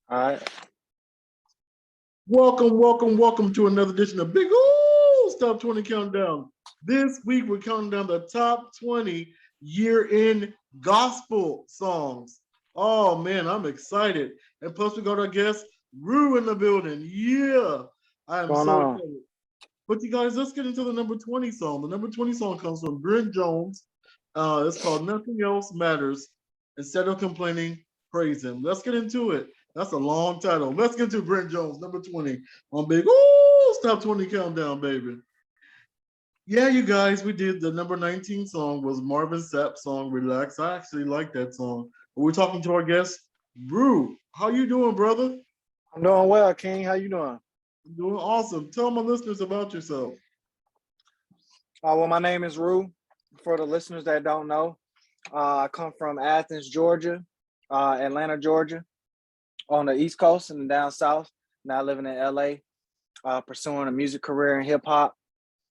All right. Welcome to another edition of Big O's Top 20 Countdown. This week we're counting down the top 20 year-end gospel songs. Oh man, I'm excited. And plus we got our guest, Rue, in the building. Yeah, I am What's going so on? excited. But you guys, let's get into the number 20 song. The number 20 song comes from Brent Jones. It's called Nothing Else Matters. Instead of complaining, praise him. Let's get into it. That's a long title. Let's get to Brent Jones, number 20 on Big Top 20 Countdown, baby. Yeah, you guys, we did the number 19 song was Marvin Sapp's song, Relax. I actually like that song. We're talking to our guest, Rue. How you doing, brother? I'm doing well, King. How you doing? I'm doing awesome. Tell my listeners about yourself. Well, my name is Rue. For the listeners that don't know, I come from Athens, Georgia, Atlanta, Georgia, on the East Coast and down south. Now living in LA, pursuing a music career in hip hop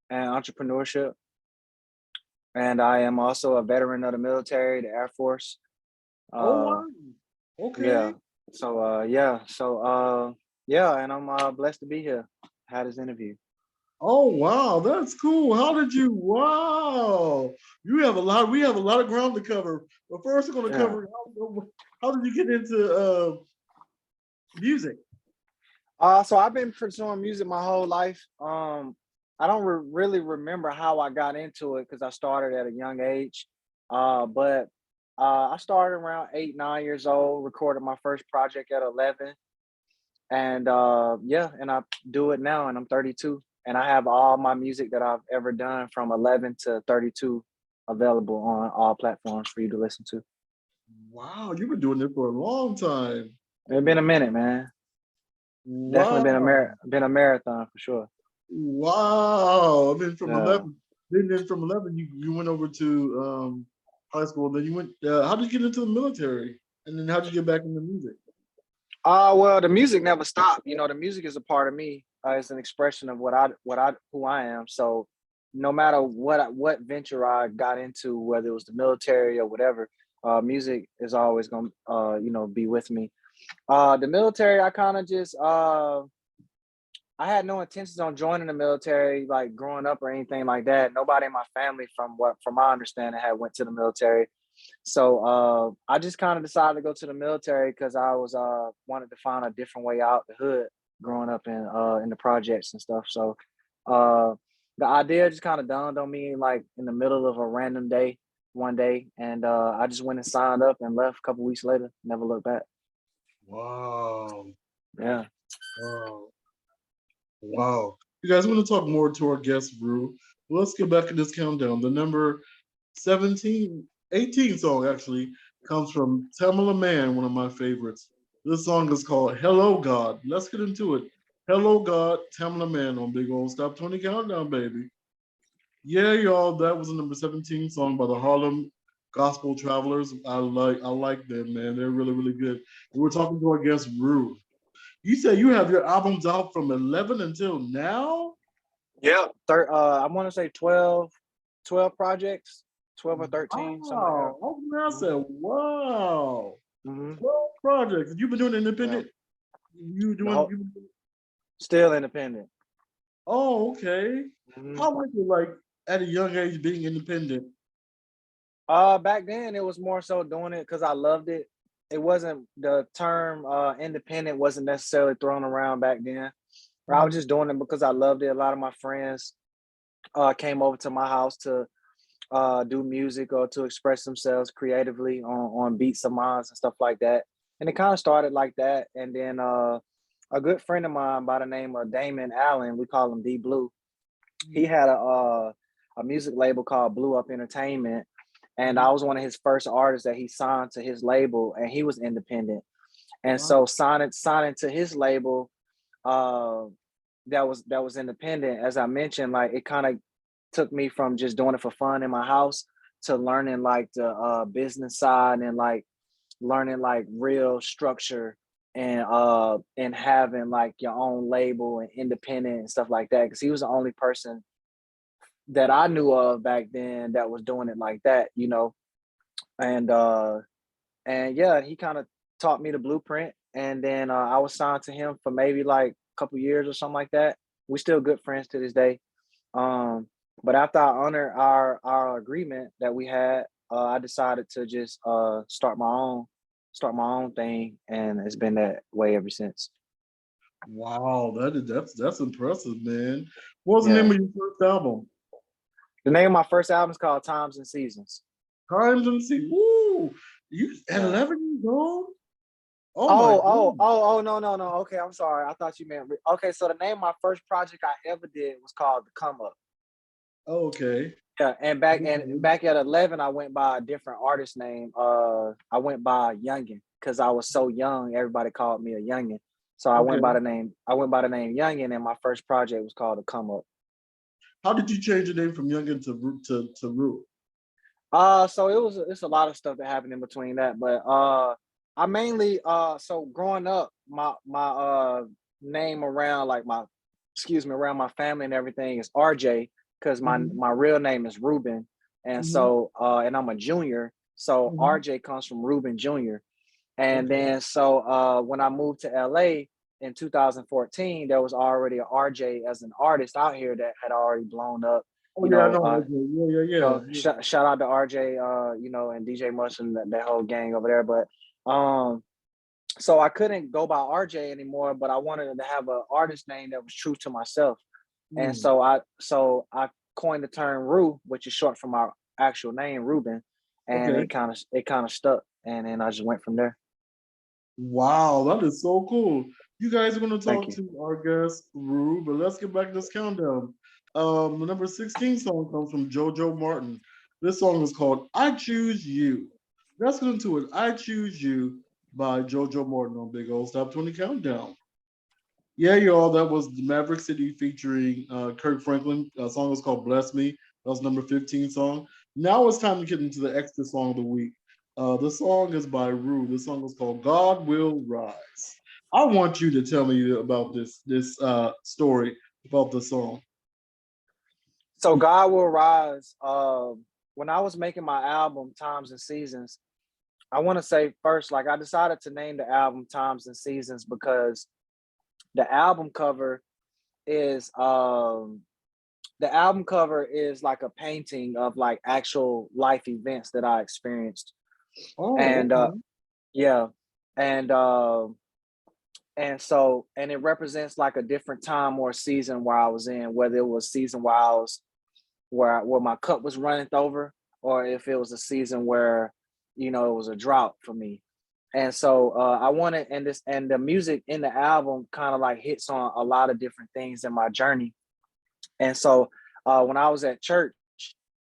and entrepreneurship. And I am also a veteran of the military, the Air Force. Oh, wow. Okay. Yeah. And I'm blessed to be here. Had this interview. Oh wow, that's cool. Wow, you have a lot. We have a lot of ground to cover. But first, we're going to cover how did you get into music? So I've been pursuing music my whole life. I don't really remember how I got into it because I started at a young age. But I started around 8, 9 years old. Recorded my first project at 11, and and I do it now, and I'm 32. And I have all my music that I've ever done from 11 to 32 available on all platforms for you to listen to. Wow, you've been doing this for a long time. It's been a minute, man. Wow. Definitely been a marathon for sure. Wow. I mean, from 11, then from 11, you went over to high school. Then you went. How did you get into the military? And then how did you get back into music? Well, the music never stopped. You know, the music is a part of me. It's an expression of who I am. So no matter what venture I got into, whether it was the military or whatever, music is always gonna be with me. The military, I kind of just I had no intentions on joining the military, like growing up or anything like that. Nobody in my family, from my understanding, had went to the military. So I just kind of decided to go to the military because I was wanted to find a different way out the hood growing up in the projects and stuff. So the idea just kind of dawned on me like in the middle of a random day one day, and I just went and signed up and left a couple weeks later. Never looked back. Wow. Yeah. Wow. You guys want to talk more to our guest, Rue? Let's get back to this countdown. The number 18 song actually comes from Tamala Mann, one of my favorites. This song is called Hello God. Let's get into it. Hello God, Tamala Mann on Big Old Top 20 Countdown, baby. Yeah, y'all, that was the number 17 song by the Harlem Gospel Travelers. I like them, man. They're really, really good. And we're talking to our guest, Rue. You said you have your albums out from 11 until now? Yeah. I want to say 12 projects, 12 or 13, something like that. Oh, I said, wow. Mm-hmm. 12 projects. You've been doing independent? Yeah. Still independent. Oh, okay. Mm-hmm. How was it like at a young age being independent? Back then it was more so doing it because I loved it. It wasn't the term independent wasn't necessarily thrown around back then. I was just doing it because I loved it. A lot of my friends came over to my house to do music or to express themselves creatively on beats of mine and stuff like that. And it kind of started like that. And then a good friend of mine by the name of Damon Allen, we call him D Blue. He had a music label called Blue Up Entertainment. And I was one of his first artists that he signed to his label, and he was independent. And so signing to his label, that was independent. As I mentioned, like it kind of took me from just doing it for fun in my house to learning like the business side and like learning like real structure and having like your own label and independent and stuff like that. Because he was the only person that I knew of back then that was doing it like that, you know. And yeah, he kind of taught me the blueprint, and then I was signed to him for maybe like a couple years or something like that. We still good friends to this day. Um, but after I honored our agreement that we had, I decided to just start my own thing, and it's been that way ever since. Wow, that's impressive, man. What's the name Yeah. of your first album? The name of my first album is called Times and Seasons. Times and Sea. Woo! You at Yeah. 11 years old? Oh my goodness. No, no, no. Okay, I'm sorry. I thought you meant okay. So the name of my first project I ever did was called The Come Up. Okay. Yeah, and Okay. back at 11, I went by a different artist name. I went by Youngin because I was so young. Everybody called me a Youngin, so Okay. I went by the name Youngin, and my first project was called The Come Up. How did you change your name from Youngin to Rue? So it's a lot of stuff that happened in between that, but I mainly so growing up, my name around like my excuse me around my family and everything is RJ because Mm-hmm. my real name is Ruben, and Mm-hmm. so and I'm a junior, so Mm-hmm. RJ comes from Ruben Jr. And Okay. then so when I moved to LA in 2014, there was already a RJ as an artist out here that had already blown up. Oh You yeah, I know, know. Okay. Yeah, yeah, yeah, yeah. shout out to RJ, and DJ Mush and that whole gang over there. But so I couldn't go by RJ anymore, but I wanted to have an artist name that was true to myself. And Mm. so I coined the term Ru, which is short for my actual name, Ruben, and Okay. it kind of stuck, and then I just went from there. Wow, that is so cool. You guys are going to Thank talk you. to our guest, Rue, but let's get back to this countdown. The number 16 song comes from JoJo Martin. This song is called I Choose You. Let's get into it. I Choose You by JoJo Martin on Big Old Stop 20 Countdown. Yeah, y'all, that was the Maverick City featuring Kirk Franklin. The song was called Bless Me. That was number 15 song. Now it's time to get into the extra song of the week. The song is by Rue. The song is called God Will Rise. I want you to tell me about this story about the song. So God Will Rise. When I was making my album Times and Seasons, I want to say first, like I decided to name the album Times and Seasons because the album cover is the album cover is like a painting of like actual life events that I experienced. Oh, And okay. yeah, and and it represents like a different time or season where I was in, whether it was season where I was where my cup was running over, or if it was a season where it was a drought for me. And so I wanted, and the music in the album kind of like hits on a lot of different things in my journey. And so when I was at church,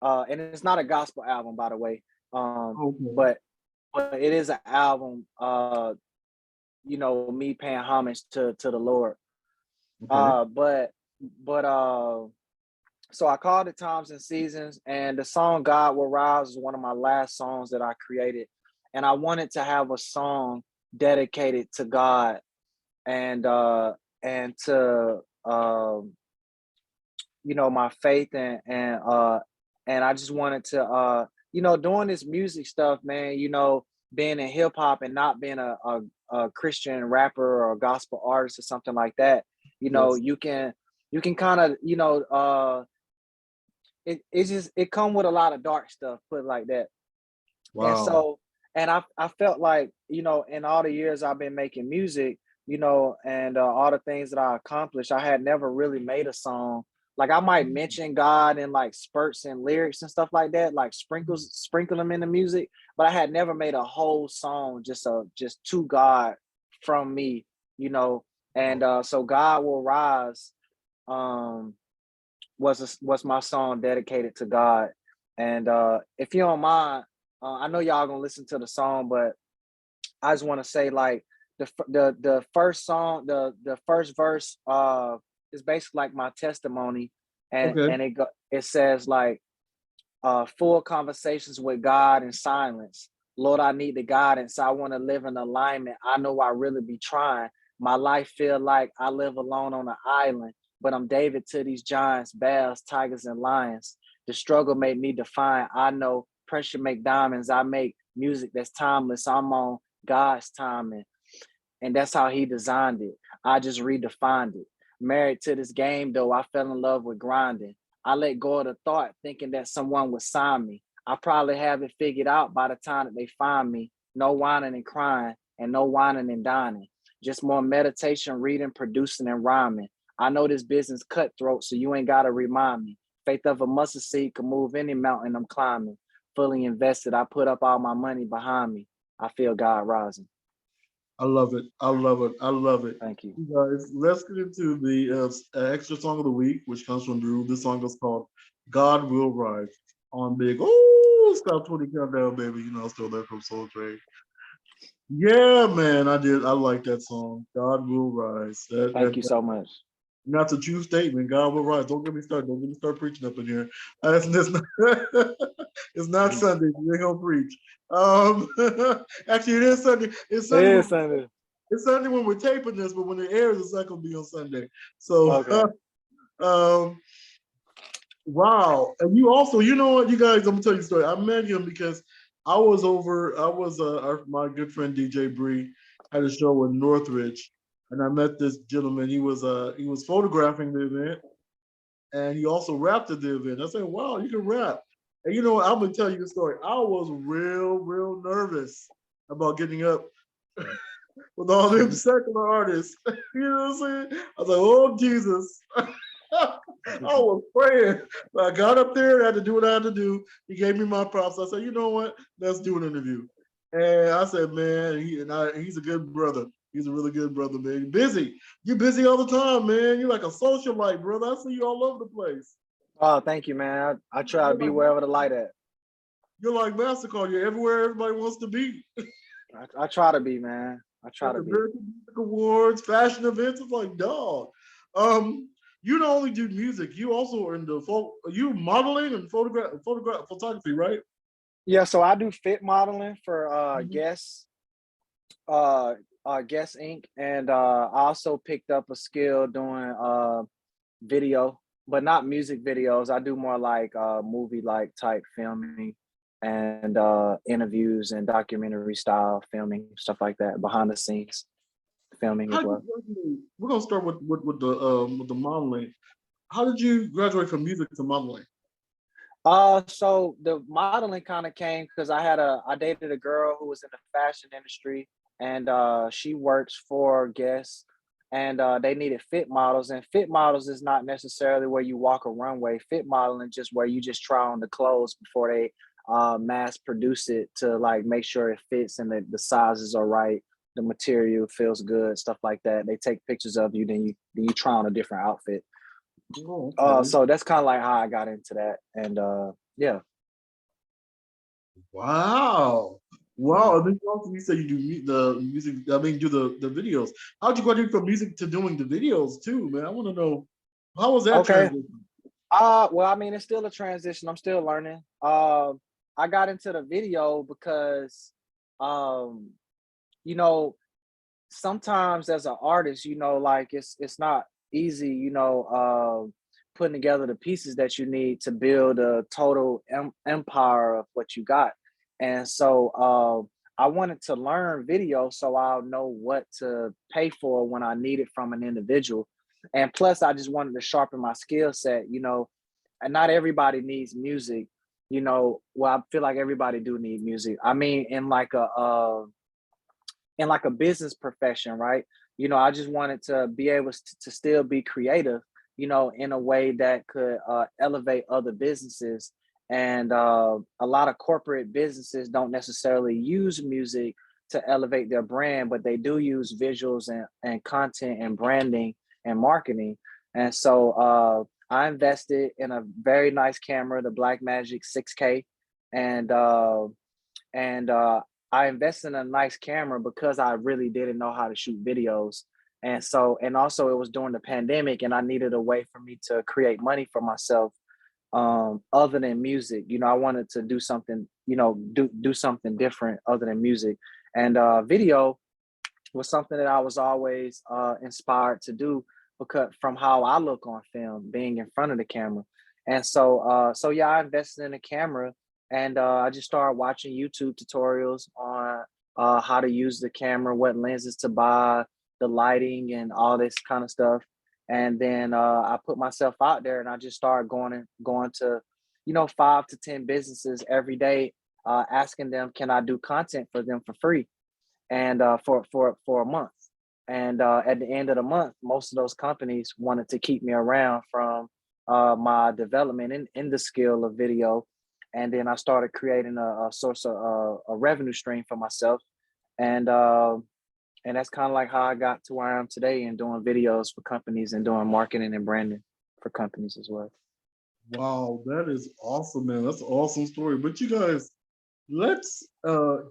and it's not a gospel album, by the way, um, Okay. but it is an album, me paying homage to the Lord. Okay. Uh, but but So I called it Times and Seasons, and the song God Will Rise is one of my last songs that I created. And I wanted to have a song dedicated to God and to my faith and I just wanted to doing this music stuff, man, being in hip hop and not being a Christian rapper or a gospel artist or something like that, Yes. you can kind of it come with a lot of dark stuff, put it like that. And Wow. so and I felt like, in all the years I've been making music, and all the things that I accomplished, I had never really made a song. Like I might mention God in like spurts and lyrics and stuff like that, like sprinkle them in the music, but I had never made a whole song just to God from me, you know. And so God Will Rise um was my song dedicated to God. And if you don't mind, I know y'all gonna listen to the song, but I just want to say like the first song, the first verse is basically like my testimony, and Okay. it says like full conversations with God in silence. Lord, I need the guidance. I want to live in alignment. I know I really be trying. My life feel like I live alone on an island, but I'm David to these giants, bears, tigers, and lions. The struggle made me define. I know pressure make diamonds. I make music that's timeless. I'm on God's timing. and that's how he designed it. I just redefined it. Married to this game, though, I fell in love with grinding. I let go of the thought, thinking that someone would sign me. I probably have it figured out by the time that they find me. No whining and crying, and no whining and dining. Just more meditation, reading, producing, and rhyming. I know this business cutthroat, so you ain't gotta remind me. Faith of a mustard seed can move any mountain I'm climbing. Fully invested, I put up all my money behind me. I feel God rising. I love it. I love it. I love it. Thank you. You guys, let's get into the extra song of the week, which comes from Drew. This song is called God Will Rise on Big. Oh, stop 20 countdown, baby. You know, I'm still there from Soul Train. Yeah, man, I did. I like that song. God Will Rise. Thank you so much. That's a true statement. God will rise. Don't get me started. Don't get me start preaching up in here. It's not, it's not Sunday. They gonna preach. Actually, it is Sunday. It's Sunday. It is Sunday. It's Sunday when we're taping this, but when it airs, it's not gonna be on Sunday. So, okay. Wow. And you also, you know what, you guys, I'm gonna tell you a story. I met him because I was my good friend DJ Bree had a show in Northridge, and I met this gentleman. He was photographing the event, and he also rapped at the event. I said, "Wow, you can rap." And you know what? I'm gonna tell you the story. I was real nervous about getting up with all them secular artists. You know what I'm saying? I was like, "Oh Jesus." I was praying. I got up there, I had to do what I had to do. He gave me my props. I said, you know what? Let's do an interview. And I said, man, he's a good brother. He's a really good brother, man. You're busy. You're busy all the time, man. You're like a socialite, brother. I see you all over the place. Oh, thank you, man. I try to be wherever the light at. You're like MasterCard. You're everywhere everybody wants to be. I try to be, man. I try to be. American Music Awards, fashion events. It's like, dog. You don't only do music, you also are into you modeling and photography, right? Yeah, so I do fit modeling for Guess Guess Inc. And I also picked up a skill doing video, but not music videos. I do more like movie like type filming and interviews and documentary style filming, stuff like that, behind the scenes filming as well. We're gonna start with the modeling. How did you graduate from music to modeling? So the modeling kind of came because I dated a girl who was in the fashion industry, and she works for Guess, and they needed fit models. And fit models is not necessarily where you walk a runway. Fit modeling just where you just try on the clothes before they mass produce it to like make sure it fits and the sizes are right, the material feels good, stuff like that. They take pictures of you, then you try on a different outfit. Oh, okay. So that's kind of like how I got into that, and yeah. Wow. And then you said you do the music. I mean, do the videos. How'd you graduate from music to doing the videos too, man? I want to know how was that transition? Well, I mean, it's still a transition. I'm still learning. I got into the video because, you know, sometimes as an artist, like it's not easy, putting together the pieces that you need to build a total empire of what you got. And so I wanted to learn video so I'll know what to pay for when I need it from an individual. And plus, I just wanted to sharpen my skill set, and not everybody needs music, well, I feel like everybody do need music. I mean, in like a business profession, right? I just wanted to be able to still be creative, in a way that could elevate other businesses. And a lot of corporate businesses don't necessarily use music to elevate their brand, but they do use visuals and content and branding and marketing. And so I invested in a very nice camera, the Blackmagic 6K, and I invested in a nice camera because I really didn't know how to shoot videos. And also it was during the pandemic and I needed a way for me to create money for myself, other than music. I wanted to do something, do something different other than music. And video was something that I was always inspired to do because from how I look on film, being in front of the camera. And so yeah, I invested in a camera, and I just started watching YouTube tutorials on how to use the camera, what lenses to buy, the lighting, and all this kind of stuff. And then I put myself out there, and I just started going to, 5 to 10 businesses every day, asking them, can I do content for them for free, and for a month. And at the end of the month, most of those companies wanted to keep me around from my development in the skill of video. And then I started creating a source of a revenue stream for myself. And and that's kind of like how I got to where I am today, and doing videos for companies and doing marketing and branding for companies as well. Wow, that is awesome, man. That's an awesome story. But you guys, let's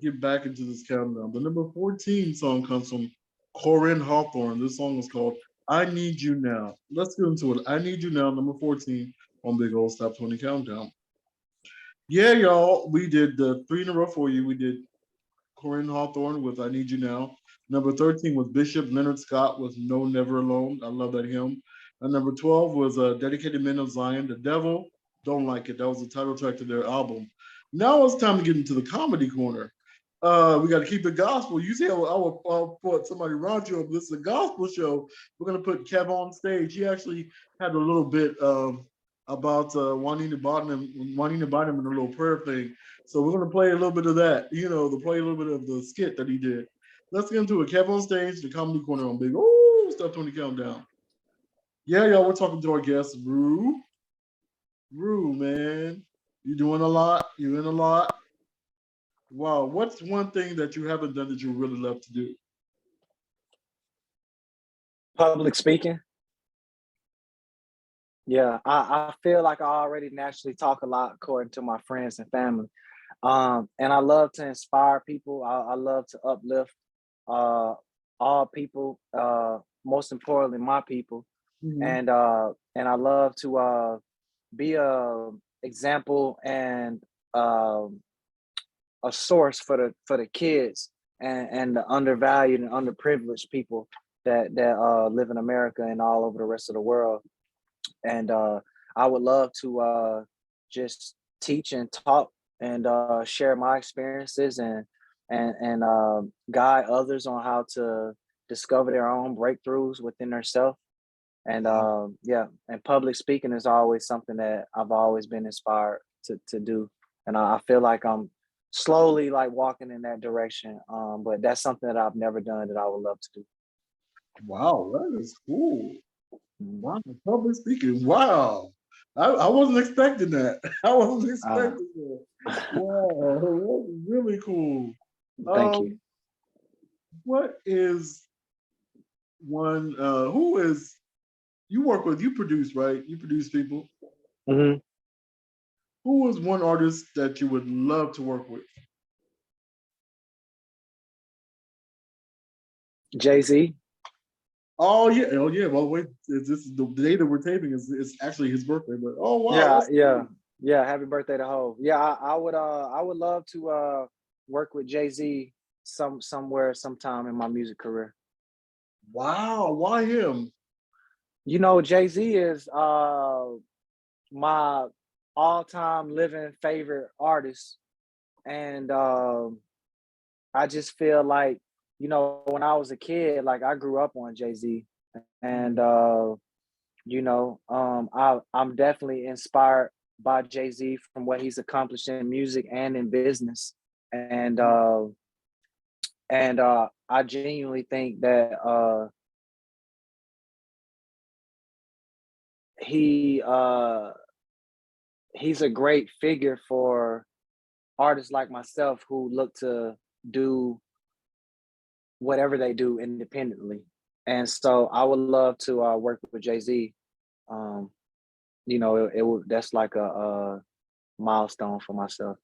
get back into this countdown. The number 14 song comes from Corinne Hawthorne. This song is called I Need You Now. Let's get into it. I Need You Now, number 14 on Big Old Top 20 Countdown. Yeah, y'all, we did the 3 in a row for you. We did Corinne Hawthorne with I Need You Now. Number 13 was Bishop Leonard Scott with No Never Alone. I love that hymn. And number 12 was Dedicated Men of Zion, The Devil Don't Like It. That was the title track to their album. Now it's time to get into the comedy corner. We got to keep it gospel. You see, I will put somebody around you. This is a gospel show. We're going to put Kev on stage. He actually had a little bit about Juanita Bottom and a little prayer thing. So we're going to play a little bit of that, to play a little bit of the skit that he did. Let's get into it. Kev on stage, the comedy corner on Big Stuff 20 Countdown. Yeah, y'all, we're talking to our guest, Rue. Rue, man, you're doing a lot. You're in a lot. Wow, what's one thing that you haven't done that you really love to do? Public speaking. Yeah, I feel like I already naturally talk a lot according to my friends and family. And I love to inspire people. I love to uplift all people, most importantly, my people. Mm-hmm. And I love to be a example and a source for the kids and the undervalued and underprivileged people that live in America and all over the rest of the world. And I would love to just teach and talk and share my experiences and guide others on how to discover their own breakthroughs within themselves. And yeah, and public speaking is always something that I've always been inspired to do, and I feel like I'm slowly like walking in that direction. But that's something that I've never done that I would love to do. Wow, that is cool. Mhm. Wow, public speaking. Wow. I wasn't expecting that. I wasn't expecting that. Wow, that was really cool. Thank you. What is one who is you work with, you produce, right? You produce people. Hmm. Who is one artist that you would love to work with? Jay-Z. Oh yeah, oh yeah. By the way, this is the day that we're taping is actually his birthday. But oh wow, Yeah, that's yeah, cool. yeah. Happy birthday to Hov. Yeah, I would love to work with Jay-Z somewhere sometime in my music career. Wow, why him? Jay-Z is my all-time living favorite artist. And I just feel like, when I was a kid, like I grew up on Jay-Z. And I'm definitely inspired by Jay-Z from what he's accomplished in music and in business. And I genuinely think that he he's a great figure for artists like myself who look to do whatever they do independently. And so I would love to work with Jay-Z. Um, it would that's like a milestone for myself.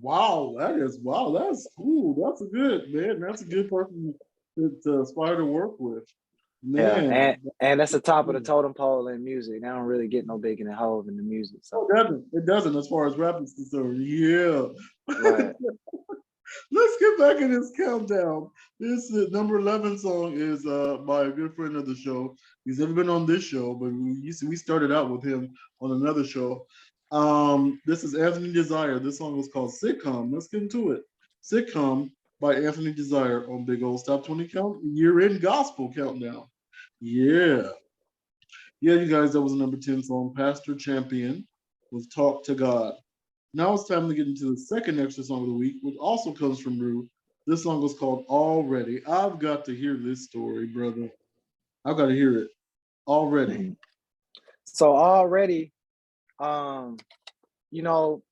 Wow, that's cool. That's a good man. That's a good person to aspire to work with. Yeah, Man, and that's the that's top of the cool. totem pole in music. They don't really get no bigger than Hov in the music. Oh, So it doesn't. It doesn't as far as rap is concerned. Yeah. right. Let's get back in this countdown. This number 11 song is by a good friend of the show. He's never been on this show, but we started out with him on another show. This is Anthony Desire. This song was called Sitcom. Let's get into it. Sitcom by Anthony Desire on Big Old Top 20 Count Year-End Gospel Countdown. Yeah. Yeah, you guys, that was the number 10 song, Pastor Champion with Talk to God. Now it's time to get into the second extra song of the week, which also comes from Rue. This song was called Already. I've got to hear this story, brother. I've got to hear it. Already. So already, you know,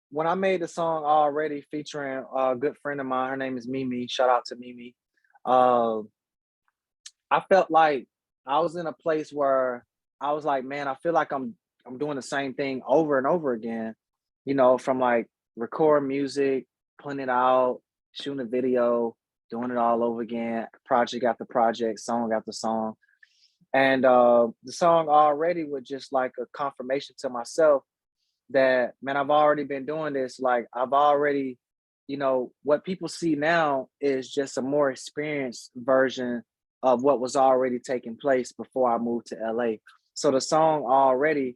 when I made the song already featuring a good friend of mine, her name is Mimi. Shout out to Mimi. I felt like I was in a place where I was like, man, I feel like I'm doing the same thing over and over again. You know, from like record music, putting it out, shooting a video, doing it all over again, project after project, song after song. And the song already was just like a confirmation to myself that, man, I've already been doing this. Like I've already, you know, what people see now is just a more experienced version of what was already taking place before I moved to LA. So the song already,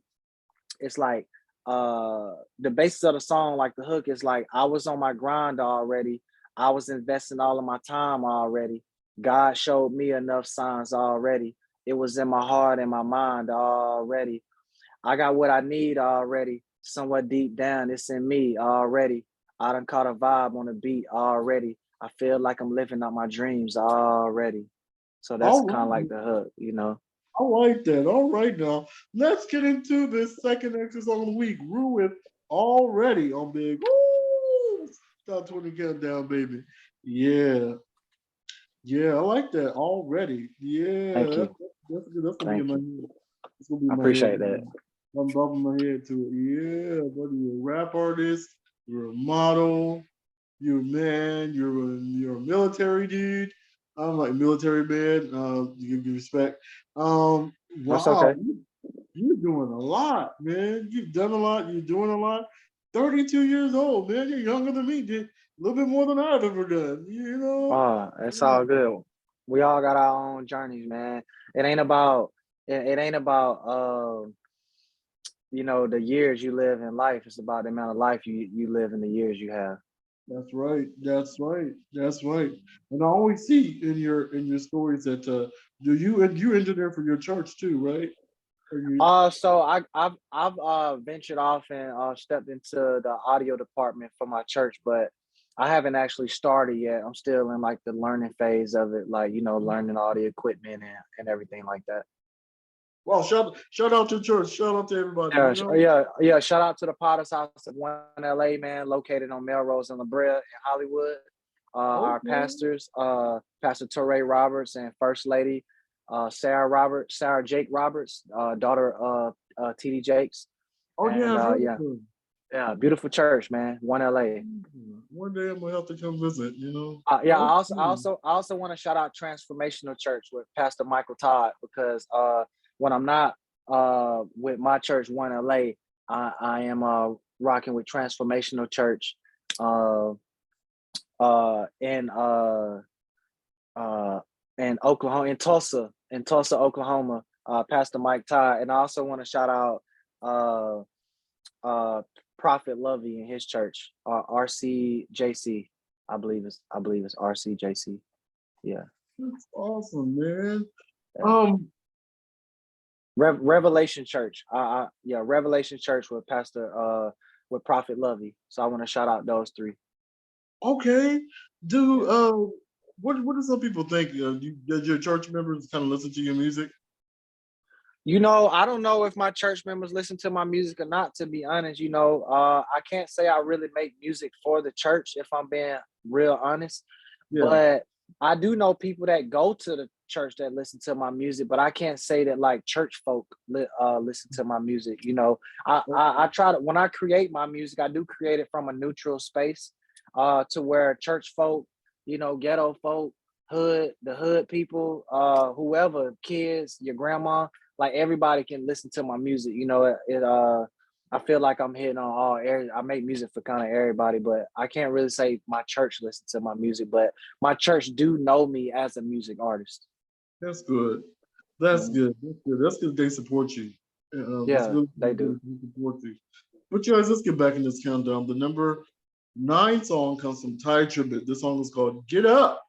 it's like the basis of the song, like the hook is like, I was on my grind already. I was investing all of my time already. God showed me enough signs already. It was in my heart and my mind already. I got what I need already. Somewhere deep down, it's in me already. I done caught a vibe on the beat already. I feel like I'm living out my dreams already. So that's All kind of right. like the hook, you know. I like that. All right, now let's get into this second extra song of the week. Rue with Already on Big Woo! Top 20 Countdown, baby. Yeah. Yeah, I like that. Already. Yeah, Thank you. that's good. That's gonna be in Thank my you. head. It's gonna be I in my head. appreciate that. I'm bobbing my head to it. Yeah, buddy, you're a rap artist, you're a model, you're a man, you're a military dude. I'm like military man. To give you respect. That's Wow, okay. you're doing a lot, man. You've done a lot. You're doing a lot. 32 years old, man. You're younger than me. Did a little bit more than I've ever done. You know. It's all good. We all got our own journeys, man. It ain't about it ain't about you know, the years you live in life. It's about the amount of life you live in the years you have. That's right. That's right. That's right. And I always see in your stories that do you and you entered there for your church too, right? Or you So I've ventured off and stepped into the audio department for my church, but I haven't actually started yet. I'm still in like the learning phase of it, like, you know, learning all the equipment and everything like that. well, shout out to church, shout out to everybody, Yeah, you know. yeah. Shout out to the Potter's House of One LA, man, located on Melrose and La Brea in Hollywood. Our Okay. pastors, Pastor Torrey Roberts and First Lady Sarah Jake Roberts, daughter of TD Jakes. Oh yeah, And I've heard of yeah, them. yeah, beautiful church, man. One LA. One day I'm gonna have to come visit, you know. Yeah, Okay. I also want to shout out Transformational Church with Pastor Michael Todd because when I'm not with my church One LA, I am rocking with Transformational Church uh in uh in Oklahoma, in Tulsa, Oklahoma. Pastor Mike Todd, and I also want to shout out uh uh Prophet Lovey and his church, RCJC. I believe it's RCJC. Yeah. That's awesome, man. Yeah. Um, Revelation Church. Yeah, Revelation Church with Pastor with Prophet Lovey. So I want to shout out those three. okay. Do Yeah. what do some people think? Does your church members kind of listen to your music? You know, I don't know if my church members listen to my music or not, to be honest. You know, I can't say I really make music for the church if I'm being real honest. Yeah. But I do know people that go to the church that listen to my music, but I can't say that like church folk listen to my music. You know, I try to, when I create my music, I do create it from a neutral space to where church folk, you know, ghetto folk, the hood people, whoever, kids, your grandma, like everybody can listen to my music. You know, I feel like I'm hitting on all areas. I make music for kind of everybody, but I can't really say my church listen to my music, but my church do know me as a music artist. That's good. That's Mhm. good. That's good. That's good. They support you. It's Yeah, really they good do. that they support you. But guys, let's get back in this countdown. The number 9 song comes from Ty Tribbett. This song is called Get Up.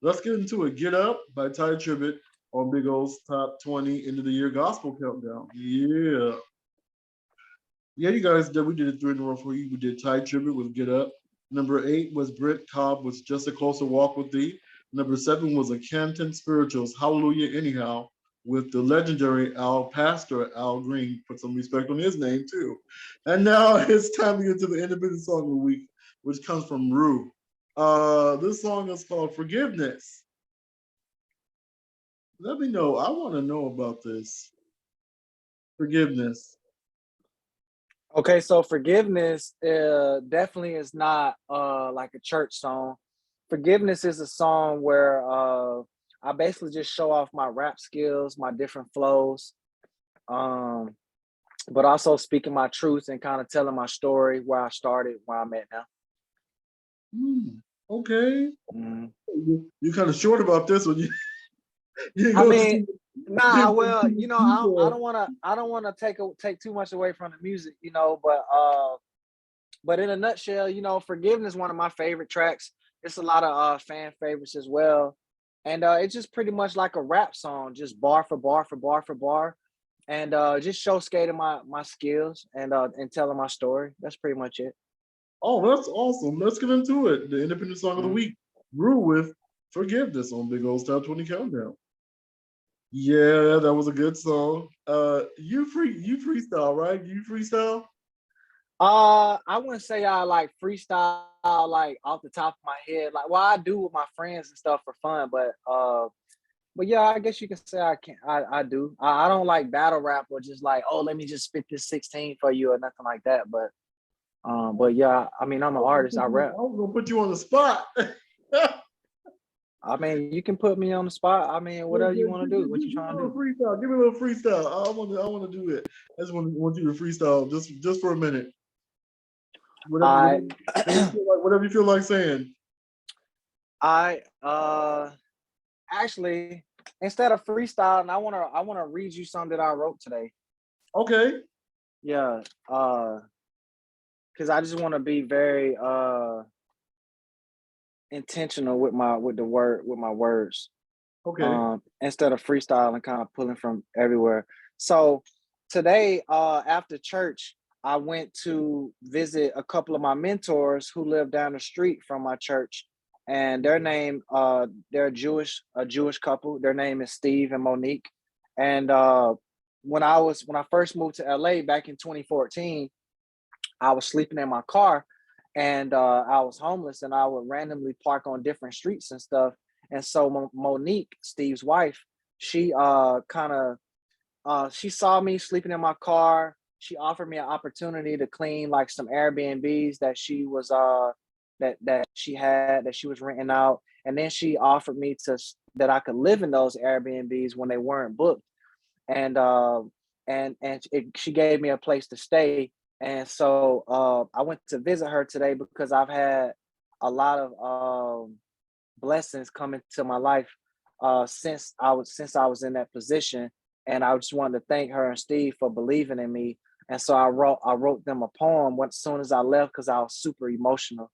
Let's get into it. Get Up by Ty Tribbett on Big O's Top 20 End of the Year Gospel Countdown. Yeah. Yeah, you guys did. We did it 3 in a row for you. We did Ty Tribbett with Get Up. Number 8 was Britt Cobb with Just a Closer Walk with Thee. Number 7 was a Canton Spirituals, Hallelujah Anyhow, with the legendary Pastor Al Green. Put some respect on his name too. And now it's time to get to the independent song of the week, which comes from Rue. This song is called Forgiveness. Let me know. I want to know about this. Forgiveness. Okay, so forgiveness definitely is not like a church song. Forgiveness is a song where I basically just show off my rap skills, my different flows, but also speaking my truth and kind of telling my story, where I started, where I'm at now. Okay. Mm. You're kind of short about this one. I mean, nah. Well, you know, I don't want to take too much away from the music, you know. But in a nutshell, you know, Forgiveness is one of my favorite tracks. It's a lot of fan favorites as well, and it's just pretty much like a rap song, just bar for bar for bar for bar, and just show skating my skills and telling my story. That's pretty much it. Oh, that's awesome. Let's get into it. The independent song of the week, Rue with Forgiveness on Big O's Top 20 Countdown. Yeah, that was a good song. You freestyle, right? You freestyle? I wouldn't say I like freestyle like off the top of my head. Like, well, I do with my friends and stuff for fun, but yeah, I guess you can say I can. I do. I don't like battle rap or just like, oh, let me just spit this 16 for you or nothing like that. But yeah, I mean, I'm an artist. I rap. I was gonna put you on the spot. I mean, you can put me on the spot. I mean, whatever you want to do. What you Give me a trying to little do? freestyle. Give me a little freestyle. I want to do it. I just want you to freestyle just for a minute. I Whatever you feel like saying. I actually, instead of freestyling, I wanna read you something that I wrote today. Okay. Yeah. Because I just want to be very intentional with my words. Okay. Instead of freestyling, kind of pulling from everywhere. So today, after church, I went to visit a couple of my mentors who live down the street from my church, and they're a Jewish couple. Their name is Steve and Monique. And when I first moved to LA back in 2014, I was sleeping in my car, and I was homeless, and I would randomly park on different streets and stuff. And so Monique, Steve's wife, she she saw me sleeping in my car. She offered me an opportunity to clean like some Airbnbs that she was that she was renting out, and then she offered me to that I could live in those Airbnbs when they weren't booked, and she gave me a place to stay. And so I went to visit her today because I've had a lot of blessings come into my life since I was in that position, and I just wanted to thank her and Steve for believing in me. And so I wrote them a poem as soon as I left because I was super emotional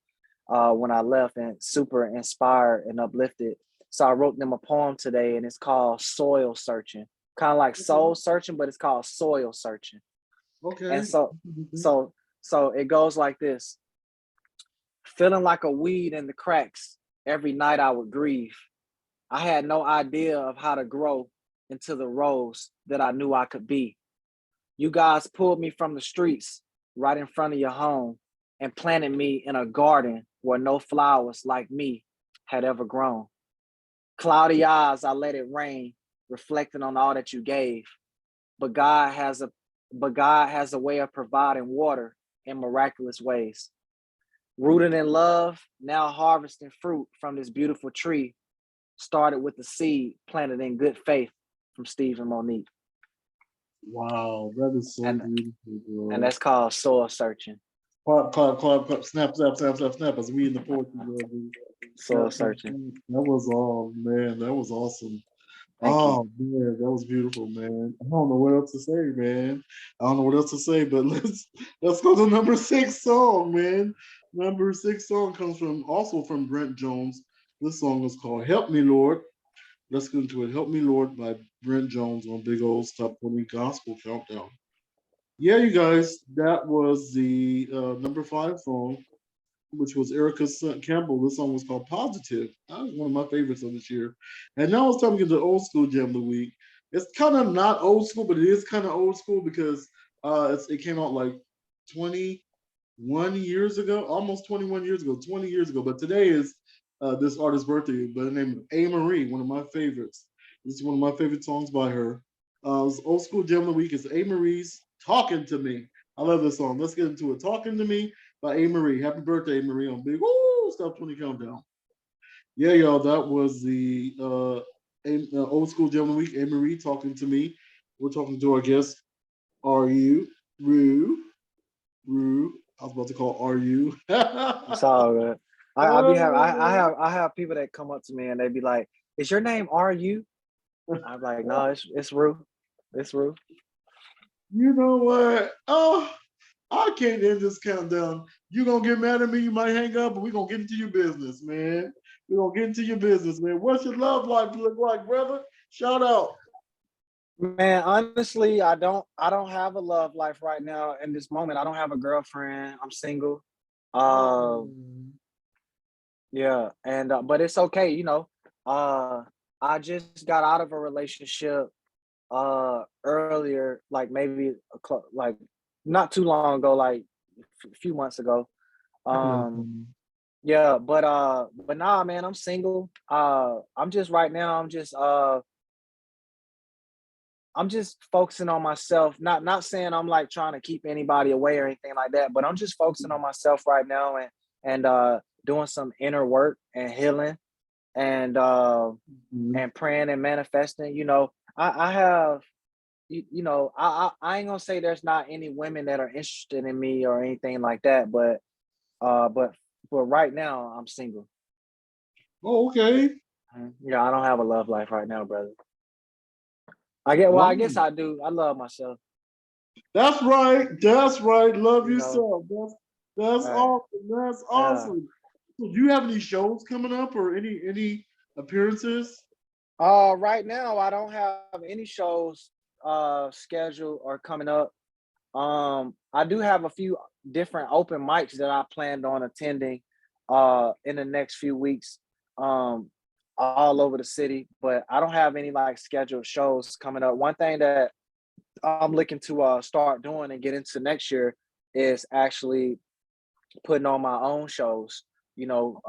when I left and super inspired and uplifted. So I wrote them a poem today, and it's called Soil Searching, kind of like soul searching, but it's called soil searching. Okay. And so it goes like this: feeling like a weed in the cracks, every night I would grieve. I had no idea of how to grow into the rose that I knew I could be. You guys pulled me from the streets right in front of your home and planted me in a garden where no flowers like me had ever grown. Cloudy eyes, I let it rain, reflecting on all that you gave. But God has a but God has a way of providing water in miraculous ways. Rooted in love, now harvesting fruit from this beautiful tree, started with the seed planted in good faith from Steve and Monique. Wow, that is so And beautiful, bro. and that's called soul searching. Clap, clap, clap, clap, snap, snap, snap, snap, snap. As we in the poetry world, dude. Soul Snap, snap, searching. snap. That was all, man. That was awesome. Thank you. Oh man, that was beautiful, man. I don't know what else to say, man. I don't know what else to say, but let's go to number 6 song, man. Number 6 song comes from also from Brent Jones. This song is called "Help Me Lord." Let's get into it. "Help Me Lord" by Brent Jones on Big O's Top 20 Gospel Countdown. Yeah, you guys, that was the number 5 song, which was Erica Campbell. This song was called "Positive." That was one of my favorites of this year. And now it's time to get to old school jam of the week. It's kind of not old school, but it is kind of old school because it came out like 21 years ago, almost 21 years ago, 20 years ago. But today is this artist's birthday by the name of A. Marie, one of my favorites. This is one of my favorite songs by her. Old school jam of the week is A. Marie's "Talking to Me." I love this song. Let's get into it. "Talking to Me" by A. Marie. Happy birthday, A. Marie, on Big Top 20 Countdown. Yeah, y'all, that was the old school jam of the week. A. Marie, "Talking to Me." We're talking to our guest, Rue. I was about to call "Are It's all good. I have people that come up to me and they be like, "Is your name RU?" I'm like, "No, it's Rue. It's Rue." You know what? Oh, I can't end this countdown. You gonna get mad at me? You might hang up, but we gonna get into your business, man. We gonna get into your business, man. What's your love life look like, brother? Shout out. Man, honestly, I don't have a love life right now in this moment. I don't have a girlfriend. I'm single. Uh, Um, yeah, and but it's okay, you know. Uh, I just got out of a relationship earlier, like maybe like not too long ago, like a few months ago. I can Um, understand. yeah, but nah, man, I'm single. I'm just right now. I'm just focusing on myself. Not saying I'm like trying to keep anybody away or anything like that, but I'm just focusing on myself right now and doing some inner work and healing Mhm. and praying and manifesting. You know, I have you know I ain't gonna say there's not any women that are interested in me or anything like that, uh but but right now I'm single. Oh, okay. Yeah, I don't have a love life right now, brother. I Wow. guess I do. I love myself. That's right. That's right. Love You know, yourself. That's right? awesome. That's Yeah. awesome. So do you have any shows coming up or any appearances? Right now I don't have any shows scheduled or coming up. I do have a few different open mics that I planned on attending in the next few weeks um all over the city, but I don't have any like scheduled shows coming up. One thing that I'm looking to start doing and get into next year is actually putting on my own shows, you know,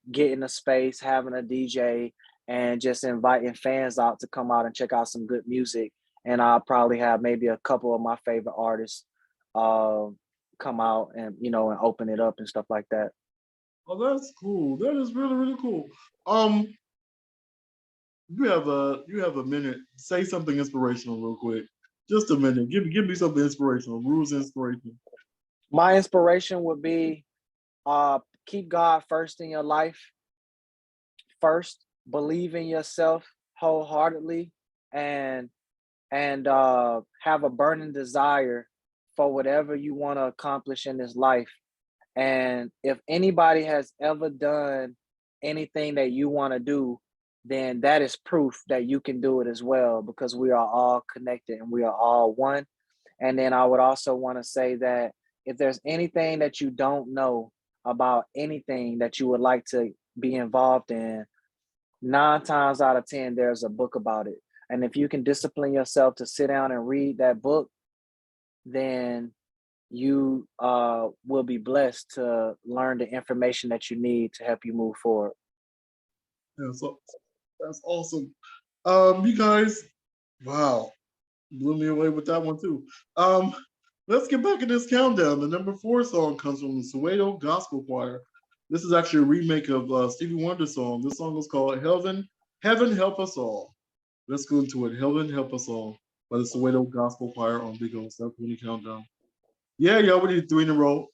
getting a space, having a DJ, and just inviting fans out to come out and check out some good music. And I'll probably have maybe a couple of my favorite artists uh, come out and, you know, and open it up and stuff like that. Oh, that's cool. That is really, really cool. Um, you have a minute. Say something inspirational real quick. Just a minute. Give me something inspirational. Rules inspiration. My inspiration would be keep God first in your life. First, believe in yourself wholeheartedly, and have a burning desire for whatever you want to accomplish in this life. And if anybody has ever done anything that you want to do, then that is proof that you can do it as well, because we are all connected and we are all one. And then I would also want to say that if there's anything that you don't know about anything that you would like to be involved in, 9 times out of 10, there's a book about it. And if you can discipline yourself to sit down and read that book, then you will be blessed to learn the information that you need to help you move forward. Yeah, so that's awesome. You guys, wow, blew me away with that one too. Um, let's get back in this countdown. The number 4 song comes from the Soweto Gospel Choir. This is actually a remake of Stevie Wonder's song. This song is called Heaven Help Us All. Let's go into it. Heaven Help Us All by the Soweto Gospel Choir on Big O 720 Countdown. Yeah, y'all, we did 3 in a row.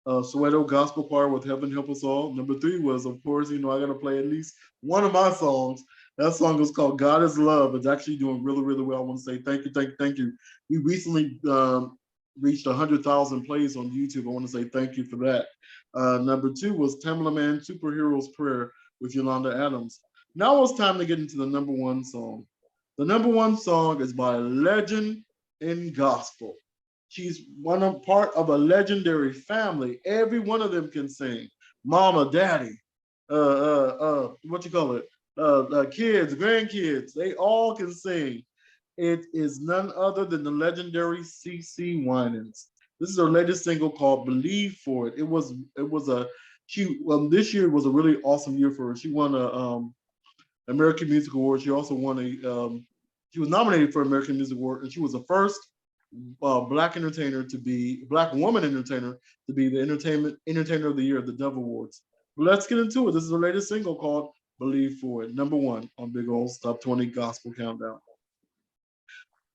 Soweto Gospel Choir with Heaven Help Us All. Number 3 was, of course, I got to play at least one of my songs. That song is called God is Love. It's actually doing really, really well. I want to say thank you, thank you, thank you. We recently reached 100,000 plays on YouTube. I want to say thank you for that. Number 2 was Tamala Man Superhero's Prayer with Yolanda Adams. Now it's time to get into the number 1 song. The number 1 song is by a legend in gospel. She's part of a legendary family. Every one of them can sing. Mama, daddy, what you call it? Kids, grandkids, they all can sing. It is none other than the legendary CeCe Winans. This is her latest single called "Believe for It." It was a this year was a really awesome year for her. She won a American Music Award. She also won she was nominated for American Music Award, and she was the first black woman entertainer to be the entertainer of the year at the Dove Awards. But let's get into it. This is her latest single called "Believe for It," number 1 on Big O's Top 20 Gospel Countdown.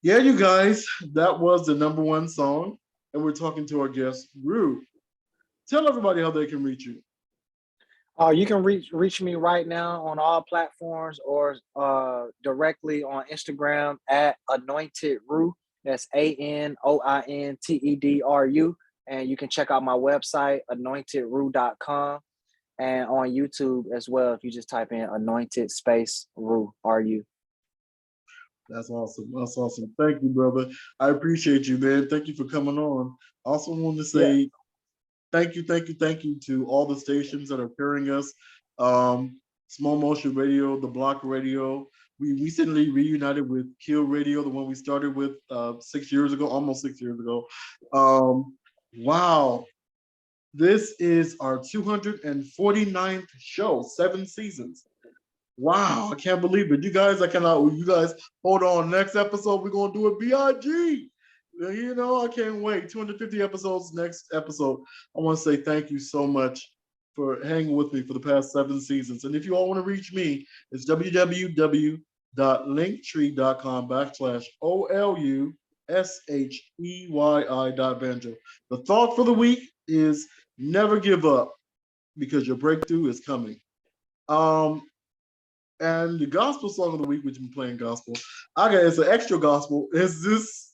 Yeah, you guys, that was the number 1 song, and we're talking to our guest, Rue. Tell everybody how they can reach you. You can reach me right now on all platforms or directly on Instagram at Anointed Rue. That's ANOINTEDRU. And you can check out my website, anointedrue.com, and on YouTube as well. If you just type in Anointed Space Rue, RU. That's awesome. That's awesome. Thank you, brother. I appreciate you, man. Thank you for coming on. I also want to say thank you to all the stations that are carrying us. Small Motion Radio, The Block Radio. We recently reunited with Kill Radio, the one we started with 6 years ago, almost 6 years ago. Wow. This is our 249th show, 7 seasons. Wow, I can't believe it. You guys hold on. Next episode, we're going to do a BIG. You know, I can't wait. 250 episodes next episode. I want to say thank you so much for hanging with me for the past 7 seasons. And if you all want to reach me, it's www.linktree.com/OLUSHEYI.banjo. The thought for the week is never give up because your breakthrough is coming. And the gospel song of the week, which I'm playing gospel, it's an extra gospel. Is this?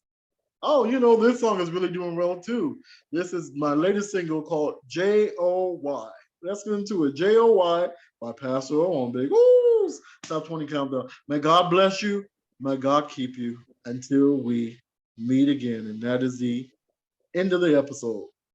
Oh, this song is really doing well too. This is my latest single called J-O-Y. Let's get into it. J-O-Y by Pastor O on Big O's Top 20 Countdown. May God bless you. May God keep you until we meet again. And that is the end of the episode.